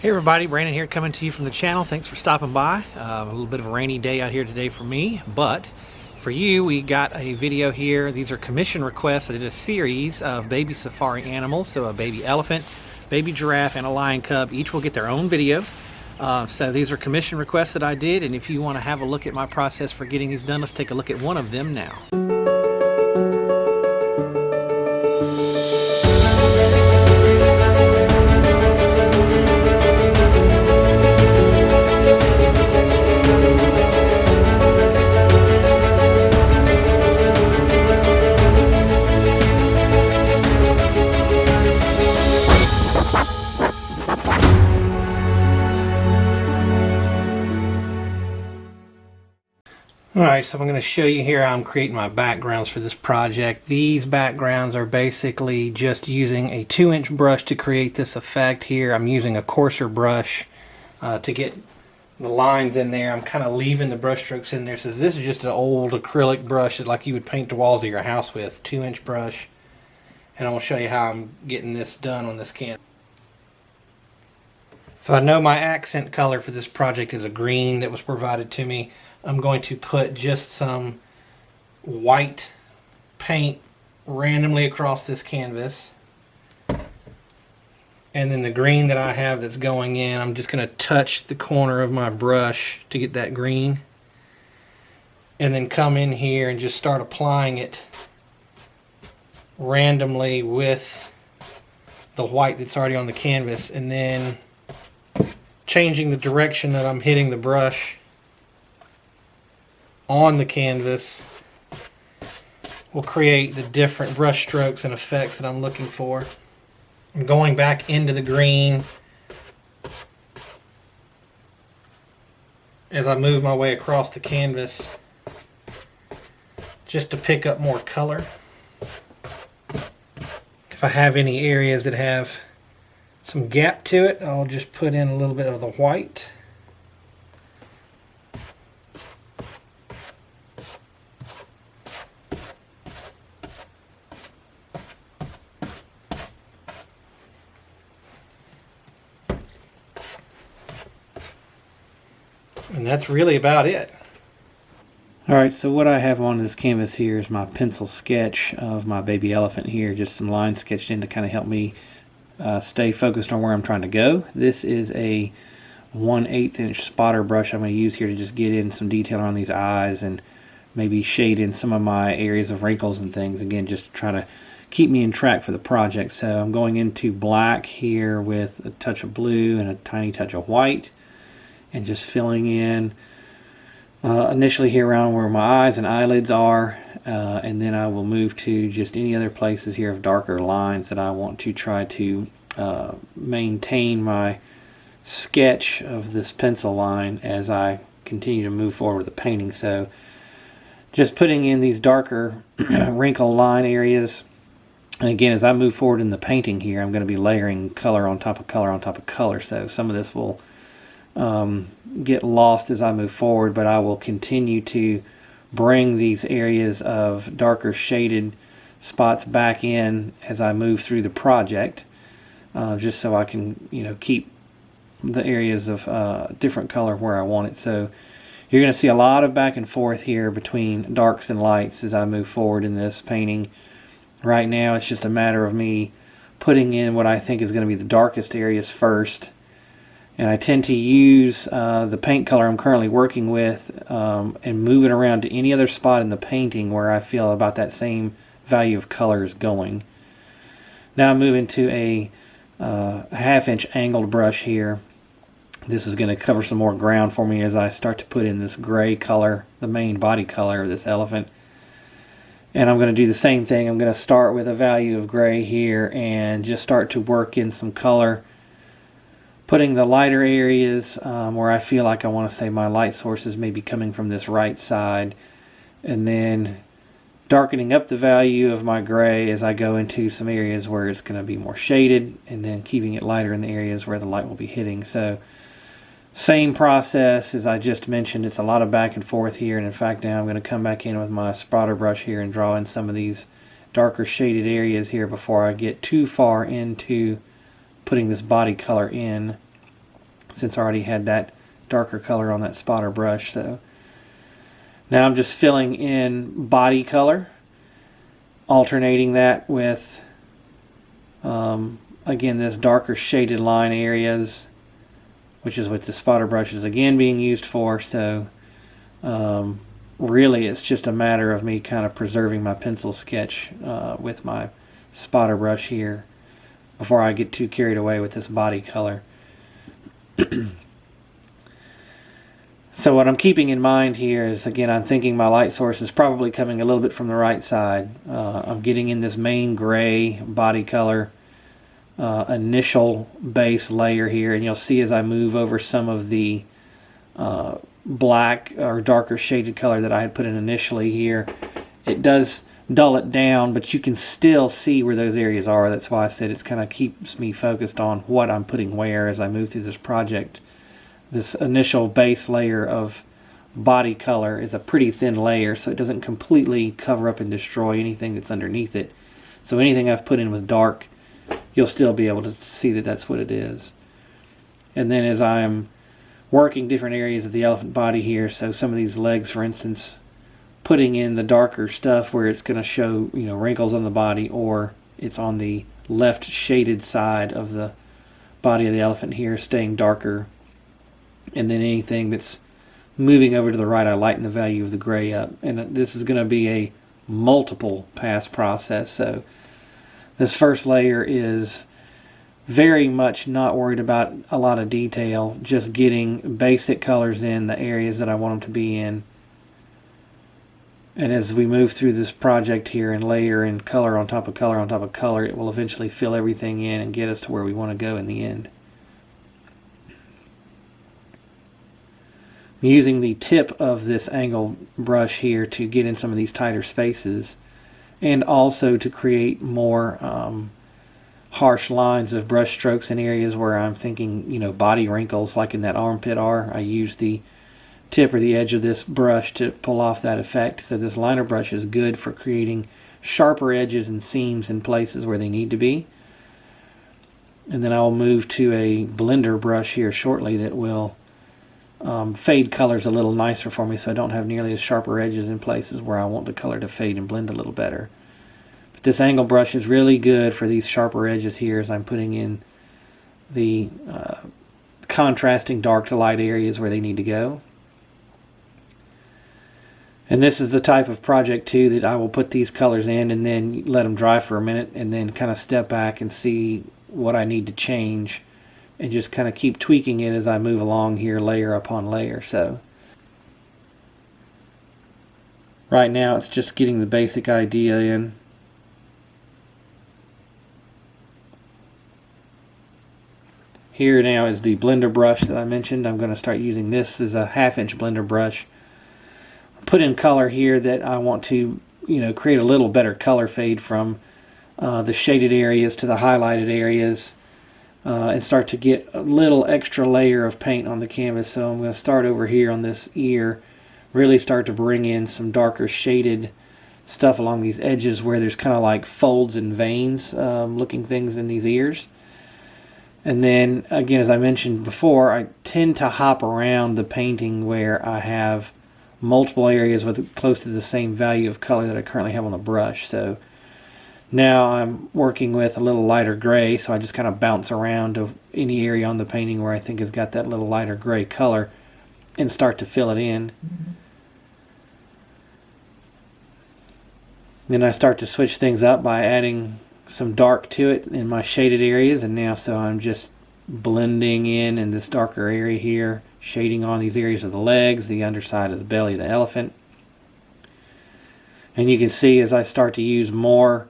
Hey everybody, Brandon here coming to you from the channel. Thanks for stopping by. A little bit of a rainy day out here today for me, but for you we got a video here. These are commission requests. I did a series of baby safari animals, so a baby elephant, baby giraffe, and a lion cub. Each will get their own video. So these are commission requests that I did, and if you want to have a look at my process for getting these done, let's take a look at one of them now. Alright, so I'm going to show you here how I'm creating my backgrounds for this project. These backgrounds are basically just using a 2-inch brush to create this effect here. I'm using a coarser brush to get the lines in there. I'm kind of leaving the brush strokes in there. So this is just an old acrylic brush that like you would paint the walls of your house with. 2-inch brush. And I'm going to show you how I'm getting this done on this canvas. So I know my accent color for this project is a green that was provided to me. I'm going to put just some white paint randomly across this canvas. And then the green that I have that's going in, I'm just going to touch the corner of my brush to get that green. And then come in here and just start applying it randomly with the white that's already on the canvas. And then changing the direction that I'm hitting the brush on the canvas will create the different brush strokes and effects that I'm looking for. I'm going back into the green as I move my way across the canvas just to pick up more color. If I have any areas that have some gap to it, I'll just put in a little bit of the white. And that's really about it. Alright, so what I have on this canvas here is my pencil sketch of my baby elephant here. Just some lines sketched in to kind of help me stay focused on where I'm trying to go. This is a 1/8 inch spotter brush I'm going to use here to just get in some detail on these eyes and maybe shade in some of my areas of wrinkles and things. Again, just to try to keep me in track for the project. So I'm going into black here with a touch of blue and a tiny touch of white, and just filling in initially here around where my eyes and eyelids are, and then I will move to just any other places here of darker lines that I want to try to maintain my sketch of this pencil line as I continue to move forward with the painting. So just putting in these darker wrinkle line areas, and again as I move forward in the painting here, I'm going to be layering color on top of color on top of color, so some of this will get lost as I move forward, but I will continue to bring these areas of darker shaded spots back in as I move through the project, just so I can, keep the areas of different color where I want it. So you're going to see a lot of back and forth here between darks and lights as I move forward in this painting. Right now it's just a matter of me putting in what I think is going to be the darkest areas first. And I tend to use the paint color I'm currently working with and move it around to any other spot in the painting where I feel about that same value of color is going. Now I'm moving to a 1/2 inch angled brush here. This is going to cover some more ground for me as I start to put in this gray color, the main body color of this elephant. And I'm going to do the same thing. I'm going to start with a value of gray here and just start to work in some color, putting the lighter areas where I feel like I want to say my light sources may be coming from this right side, and then darkening up the value of my gray as I go into some areas where it's going to be more shaded, and then keeping it lighter in the areas where the light will be hitting. So same process as I just mentioned. It's a lot of back and forth here, and in fact now I'm going to come back in with my spotter brush here and draw in some of these darker shaded areas here before I get too far into putting this body color in. since I already had that darker color on that spotter brush. So now I'm just filling in body color, alternating that with again this darker shaded line areas, which is what the spotter brush is again being used for. So really it's just a matter of me kind of preserving my pencil sketch with my spotter brush here before I get too carried away with this body color. So what I'm keeping in mind here is, again, I'm thinking my light source is probably coming a little bit from the right side. I'm getting in this main gray body color initial base layer here, and you'll see as I move over some of the black or darker shaded color that I had put in initially here, it does dull it down, but you can still see where those areas are. That's why I said it's kind of keeps me focused on what I'm putting where as I move through this project. This initial base layer of body color is a pretty thin layer, so it doesn't completely cover up and destroy anything that's underneath it. So anything I've put in with dark, you'll still be able to see that that's what it is. And then as I'm working different areas of the elephant body here, so some of these legs, for instance, putting in the darker stuff where it's going to show, you know, wrinkles on the body, or it's on the left shaded side of the body of the elephant here, staying darker. And then anything that's moving over to the right, I lighten the value of the gray up. And this is going to be a multiple pass process. So this first layer is very much not worried about a lot of detail, just getting basic colors in the areas that I want them to be in. And as we move through this project here and layer in color on top of color on top of color, it will eventually fill everything in and get us to where we want to go in the end. I'm using the tip of this angle brush here to get in some of these tighter spaces, and also to create more harsh lines of brush strokes in areas where I'm thinking, you know, body wrinkles, like in that armpit R. I use the tip or the edge of this brush to pull off that effect. So this liner brush is good for creating sharper edges and seams in places where they need to be. And then I'll move to a blender brush here shortly that will fade colors a little nicer for me, so I don't have nearly as sharper edges in places where I want the color to fade and blend a little better. But this angle brush is really good for these sharper edges here as I'm putting in the contrasting dark to light areas where they need to go. And this is the type of project too that I will put these colors in and then let them dry for a minute, and then kind of step back and see what I need to change, and just kind of keep tweaking it as I move along here, layer upon layer. So right now it's just getting the basic idea in. Here now is the blender brush that I mentioned. I'm going to start using this as a 1/2 inch blender brush. Put in color here that I want to, you know, create a little better color fade from the shaded areas to the highlighted areas. And start to get a little extra layer of paint on the canvas. So I'm going to start over here on this ear, really start to bring in some darker shaded stuff along these edges where there's kind of like folds and veins looking things in these ears. And then again, as I mentioned before, I tend to hop around the painting where I have multiple areas with close to the same value of color that I currently have on the brush. So now I'm working with a little lighter gray, so I just kind of bounce around to any area on the painting where I think has got that little lighter gray color and start to fill it in. Then I start to switch things up by adding some dark to it in my shaded areas, and now so I'm just blending in this darker area here, shading on these areas of the legs, the underside of the belly of the elephant. And you can see as I start to use more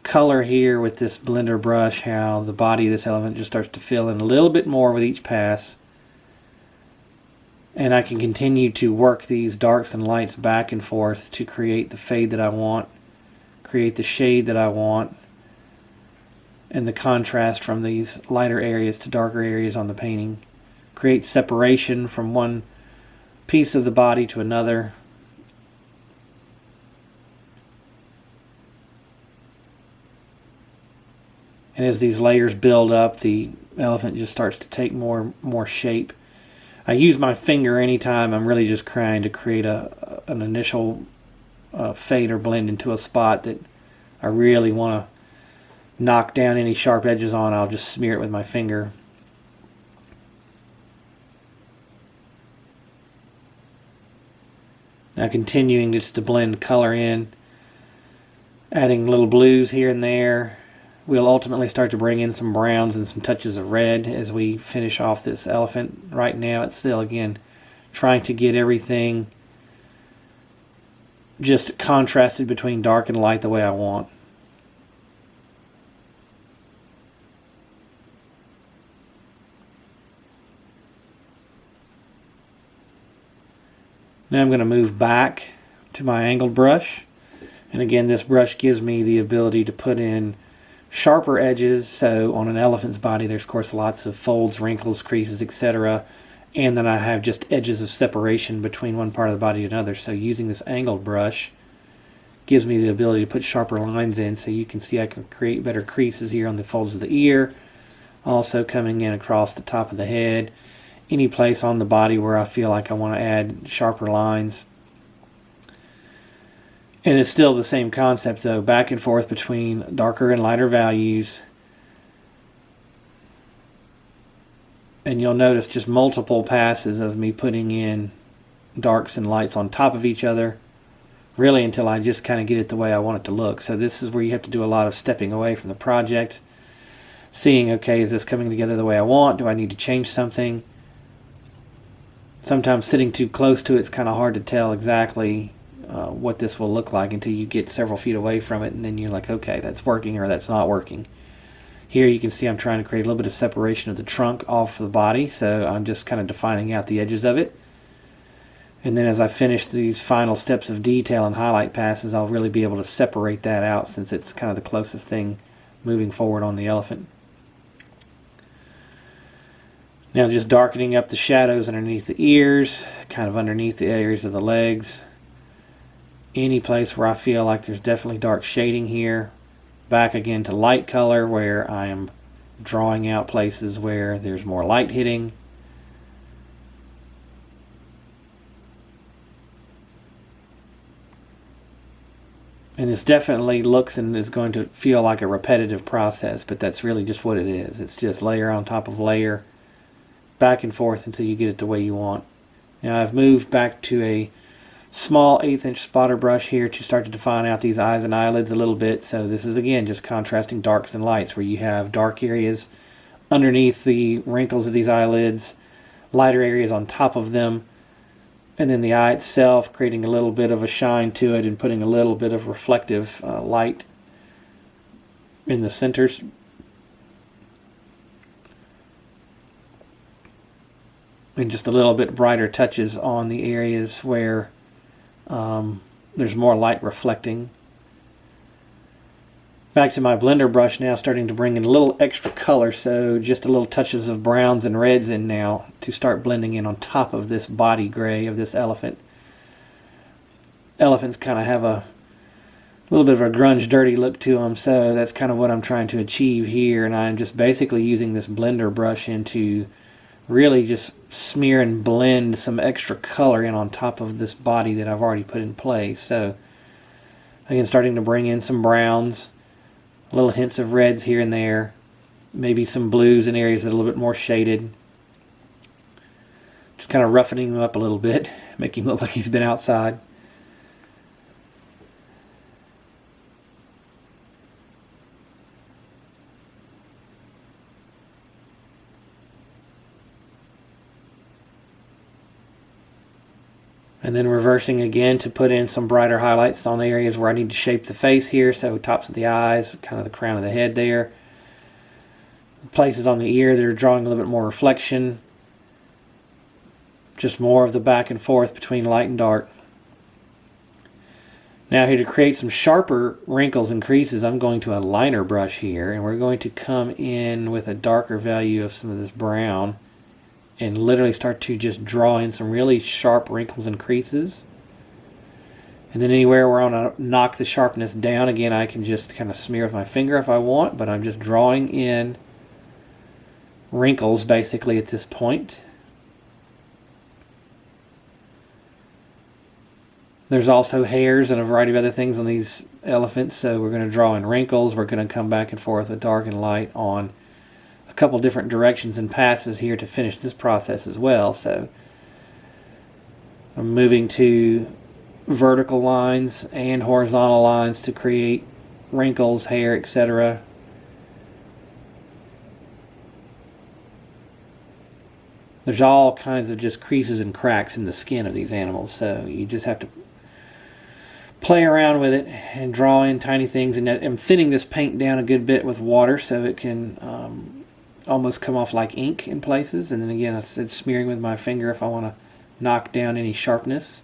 color here with this blender brush how the body of this elephant just starts to fill in a little bit more with each pass, and I can continue to work these darks and lights back and forth to create the fade that I want, create the shade that I want, and the contrast from these lighter areas to darker areas on the painting, create separation from one piece of the body to another. And as these layers build up, the elephant just starts to take more shape. I use my finger anytime I'm really just trying to create an initial fade or blend into a spot that I really want to knock down any sharp edges on. I'll just smear it with my finger. Now continuing just to blend color in, adding little blues here and there. We'll ultimately start to bring in some browns and some touches of red as we finish off this elephant. Right now it's still, again, trying to get everything just contrasted between dark and light the way I want. Now I'm going to move back to my angled brush. And again, this brush gives me the ability to put in sharper edges. So on an elephant's body, there's of course lots of folds, wrinkles, creases, etc. And then I have just edges of separation between one part of the body and another. So using this angled brush gives me the ability to put sharper lines in, so you can see I can create better creases here on the folds of the ear. Also coming in across the top of the head. Any place on the body where I feel like I want to add sharper lines. And it's still the same concept though, back and forth between darker and lighter values. And you'll notice just multiple passes of me putting in darks and lights on top of each other, really until I just kind of get it the way I want it to look. So this is where you have to do a lot of stepping away from the project, seeing, okay, is this coming together the way I want? Do I need to change something? Sometimes sitting too close to it's kind of hard to tell exactly what this will look like until you get several feet away from it, and then you're like, okay, that's working or that's not working. Here you can see I'm trying to create a little bit of separation of the trunk off the body, so I'm just kind of defining out the edges of it. And then as I finish these final steps of detail and highlight passes, I'll really be able to separate that out, since it's kind of the closest thing moving forward on the elephant. Now just darkening up the shadows underneath the ears, kind of underneath the areas of the legs. Any place where I feel like there's definitely dark shading here. Back again to light color, where I am drawing out places where there's more light hitting. And this definitely looks and is going to feel like a repetitive process, but that's really just what it is. It's just layer on top of layer, back and forth until you get it the way you want. Now I've moved back to a small 1/8 inch spotter brush here to start to define out these eyes and eyelids a little bit. So this is again just contrasting darks and lights, where you have dark areas underneath the wrinkles of these eyelids, lighter areas on top of them, and then the eye itself creating a little bit of a shine to it and putting a little bit of reflective light in the centers. And just a little bit brighter touches on the areas where there's more light reflecting. Back to my blender brush now, starting to bring in a little extra color, so just a little touches of browns and reds in now to start blending in on top of this body gray of this elephant. Elephants kind of have a little bit of a grunge, dirty look to them, so that's kind of what I'm trying to achieve here, and I'm just basically using this blender brush into really just smear and blend some extra color in on top of this body that I've already put in place. So again, starting to bring in some browns, little hints of reds here and there, maybe some blues in areas that are a little bit more shaded. Just kind of roughening him up a little bit, make him look like he's been outside. And then reversing again to put in some brighter highlights on areas where I need to shape the face here. So tops of the eyes, kind of the crown of the head there. Places on the ear that are drawing a little bit more reflection. Just more of the back and forth between light and dark. Now here to create some sharper wrinkles and creases, I'm going to a liner brush here. And we're going to come in with a darker value of some of this brown, and literally start to just draw in some really sharp wrinkles and creases. And then anywhere where I want to knock the sharpness down, again, I can just kind of smear with my finger if I want, but I'm just drawing in wrinkles basically at this point. There's also hairs and a variety of other things on these elephants, so we're going to draw in wrinkles. We're going to come back and forth with dark and light on a couple different directions and passes here to finish this process as well. So I'm moving to vertical lines and horizontal lines to create wrinkles, hair, etc. There's all kinds of just creases and cracks in the skin of these animals, so you just have to play around with it and draw in tiny things. And I'm thinning this paint down a good bit with water so it can almost come off like ink in places. And then again, it's smearing with my finger if I want to knock down any sharpness.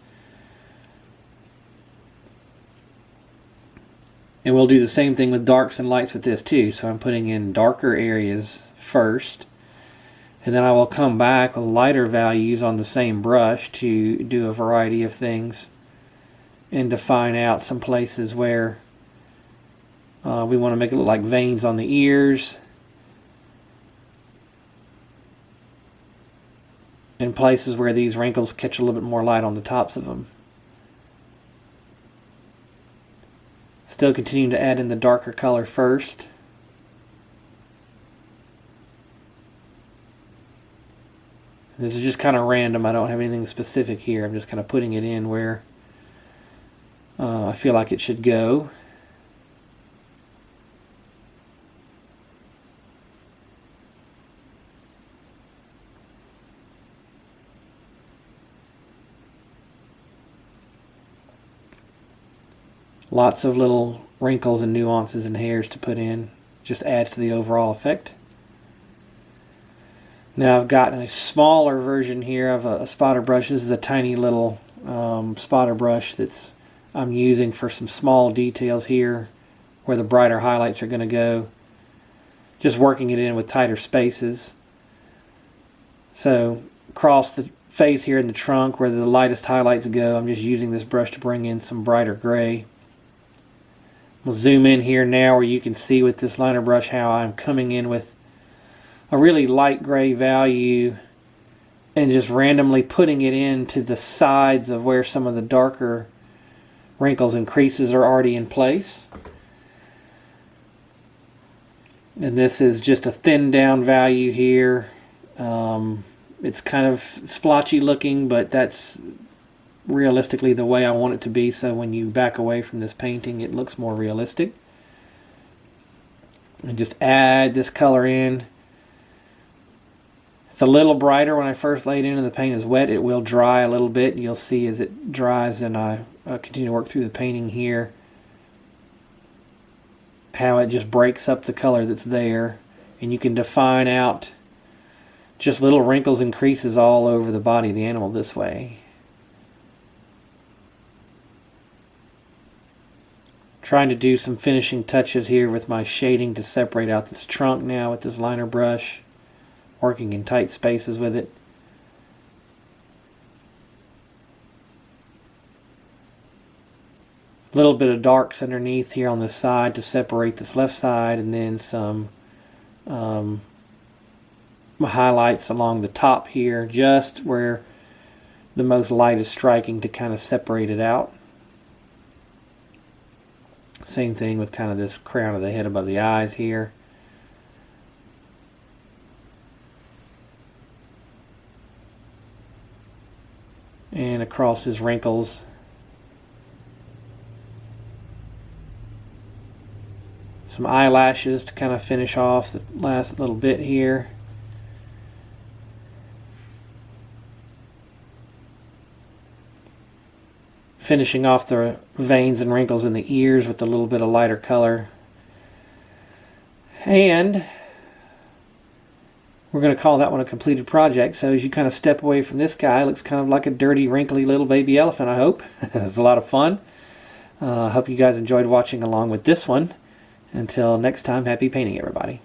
And we'll do the same thing with darks and lights with this too. So I'm putting in darker areas first, and then I will come back with lighter values on the same brush to do a variety of things and define out some places where we want to make it look like veins on the ears, and places where these wrinkles catch a little bit more light on the tops of them. Still continuing to add in the darker color first. This is just kind of random. I don't have anything specific here. I'm just kind of putting it in where I feel like it should go. Lots of little wrinkles and nuances and hairs to put in. Just adds to the overall effect. Now I've got a smaller version here of a spotter brush. This is a tiny little spotter brush that's I'm using for some small details here where the brighter highlights are going to go. Just working it in with tighter spaces. So across the face here in the trunk where the lightest highlights go, I'm just using this brush to bring in some brighter gray. We'll zoom in here now where you can see with this liner brush how I'm coming in with a really light gray value and just randomly putting it into the sides of where some of the darker wrinkles and creases are already in place. And this is just a thinned down value here. It's kind of splotchy looking, but that's realistically the way I want it to be, so when you back away from this painting it looks more realistic. And just add this color in. It's a little brighter when I first lay it in and the paint is wet. It will dry a little bit. You'll see as it dries and I continue to work through the painting here how it just breaks up the color that's there, and you can define out just little wrinkles and creases all over the body of the animal this way. Trying to do some finishing touches here with my shading to separate out this trunk now with this liner brush, working in tight spaces with it. A little bit of darks underneath here on the side to separate this left side, and then some highlights along the top here, just where the most light is striking to kind of separate it out. Same thing with kind of this crown of the head above the eyes here. And across his wrinkles. Some eyelashes to kind of finish off the last little bit here. Finishing off the veins and wrinkles in the ears with a little bit of lighter color. And we're going to call that one a completed project. So as you kind of step away from this guy, it looks kind of like a dirty, wrinkly little baby elephant, I hope. It was a lot of fun. I hope you guys enjoyed watching along with this one. Until next time, happy painting, everybody.